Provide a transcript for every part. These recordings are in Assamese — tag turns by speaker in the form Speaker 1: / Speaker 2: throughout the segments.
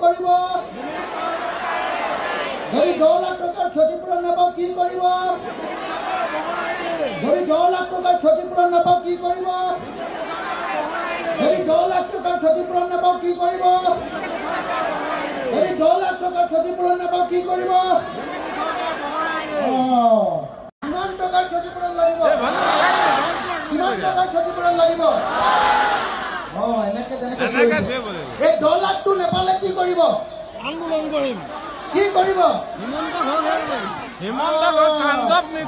Speaker 1: কৰিব? যদি 10 লাখ টকাৰ ক্ষতিপূৰণ নাপাওঁ কি কৰিব? যদি 10 লাখ টকাৰ ক্ষতিপূৰণ নাপাওঁ কি কৰিব? যদি 10 লাখ টকাৰ ক্ষতিপূৰণ নাপাওঁ কি কৰিব? যদি 10 লাখ টকাৰ ক্ষতিপূৰণ নাপাওঁ কি কৰিব? কিমান টকাৰ ক্ষতিপূৰণ লাগিব? কিমান টকাৰ ক্ষতিপূৰণ লাগিব? এনেকে এই 10 লাখটো নাপালে কি কৰিব?
Speaker 2: আন্দোলন কৰিম।
Speaker 1: কি কৰিব?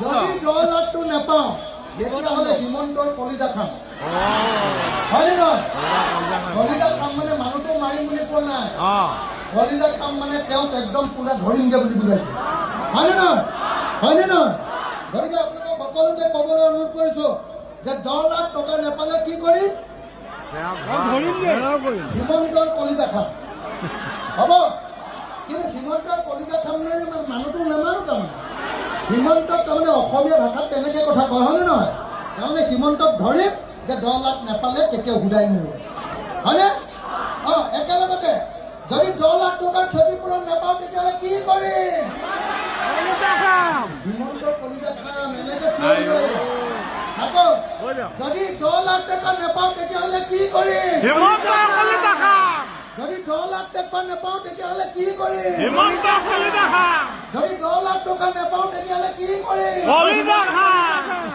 Speaker 2: যদি
Speaker 1: 10 লাখটো নাপাওঁ তেতিয়াহ'লে হিমন্তৰ কলিজা খাম। হয়নে নহয়? কলিজা খাম মানে মানুহটো মাৰিম বুলি কোৱা নাই। কলিজা খাম মানে তেওঁক একদম পুৰা ধৰিমগে বুলি বুজাইছো। হয়নে নহয়? হয়নে নহয়? গতিকে আপোনালোকক সকলোকে ক'বলৈ অনুৰোধ কৰিছো যে 10 লাখ টকা নাপালে কি কৰিম? হিমন্তৰ কলিজা খাম। হ'ব, কিন্তু হিমন্তৰ কলিজা খাম মানে মানুহটো নামানো তাৰমানে। হিমন্তক তাৰমানে অসমীয়া ভাষাত তেনেকে কথা কয়, হয়নে নহয়? তাৰমানে হিমন্তক ধৰিম যে 10 লাখ নাপালে কেতিয়াও ঘূৰাই নিদিওঁ। হয়নে? একেলগতে যদি 10 লাখ টকাৰ ক্ষতিপূৰণ নাপাওঁ তেতিয়াহ'লে কি কৰিম? হিমন্তৰ কলিজা খাম। এনেকে চিঞৰিব লাগিব। আকৌ যদি 10 লাখ টকা নাপাওঁ তেতিয়াহ'লে কি কৰিম? যদি 10 লাখ টকা নাপাওঁ তেতিয়াহ'লে কি কৰিম? যদি 10 লাখ টকা নাপাওঁ তেতিয়াহ'লে কি কৰিম?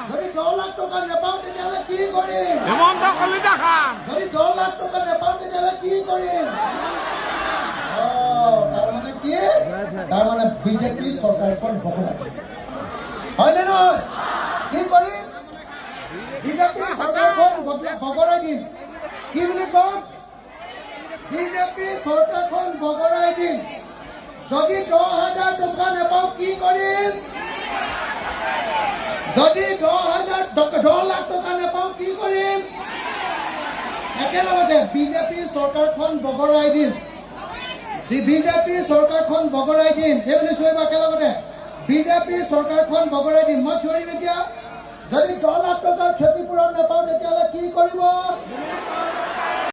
Speaker 1: যদি 10 লাখ টকা নাপাওঁ তেতিয়াহ'লে কি কৰিম? যদি 10 লাখ টকা নাপাওঁ তেতিয়াহ'লে কি কৰিম? তাৰমানে কি? তাৰমানে বিজেপি চৰকাৰখন বগৰাই দিম। হয়নে নহয়? কি কৰিম? বিজেপি চৰকাৰখন বগৰাই দিম। কি বুলি কম? বিজেপি চৰকাৰখন বগৰাই দিম। যদি 10,000 টকা নাপাওঁ কি কৰিম? যদি 10 লাখ টকা নাপাওঁ কি কৰিম? একেলগতে বিজেপি চৰকাৰখন বগৰাই দিম। বিজেপি চৰকাৰখন বগৰাই দিম। এইবুলি চিঞৰিব একেলগতে, বিজেপি চৰকাৰখন বগৰাই দিম। মই চিঞৰিম এতিয়া, যদি 10 লাখ টকাৰ ক্ষতিপূৰণ নাপাওঁ তেতিয়াহ'লে কি কৰিব?